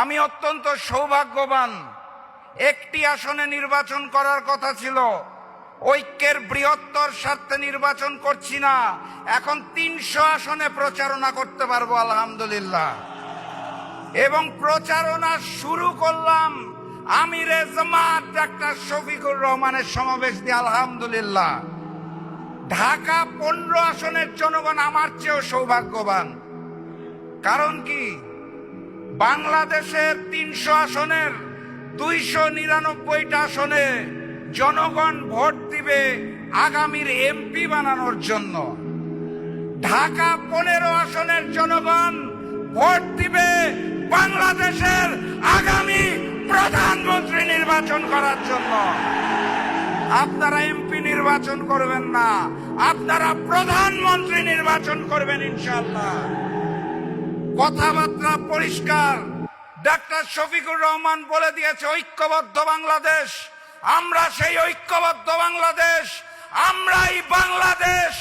আমি অত্যন্ত সৌভাগ্যবান। একটি আসনে নির্বাচন করার কথা ছিল, ঐক্যের বৃহত্তর স্বার্থে নির্বাচন করছি না, এখন ৩০০ আসনে প্রচারণা করতে পারবো আলহামদুলিল্লাহ। এবং প্রচারণা শুরু করলাম আমিরে জামাত ডাক্তার শফিকুর রহমানের সমাবেশ দিয়ে আলহামদুলিল্লাহ। ঢাকা ১৫ আসনের জনগণ আমার চেয়েও সৌভাগ্যবান। কারণ কি, বাংলাদেশের ৩০০ আসনের ২৯৯টা আসনে জনগণ ভোট দিবে আগামীর এমপি বানানোর জন্য। ঢাকা ১৫ আসনের জনগণ ভোট দিবে বাংলাদেশের আগামী প্রধানমন্ত্রী নির্বাচন করার জন্য। আপনারা এমপি নির্বাচন করবেন না, আপনারা প্রধানমন্ত্রী নির্বাচন করবেন ইনশাআল্লাহ। কথাবার্তা পরিষ্কার। ডাক্তার শফিকুর রহমান বলে দিয়েছে ঐক্যবদ্ধ বাংলাদেশ। আমরা সেই ঐক্যবদ্ধ বাংলাদেশ, আমরাই বাংলাদেশ।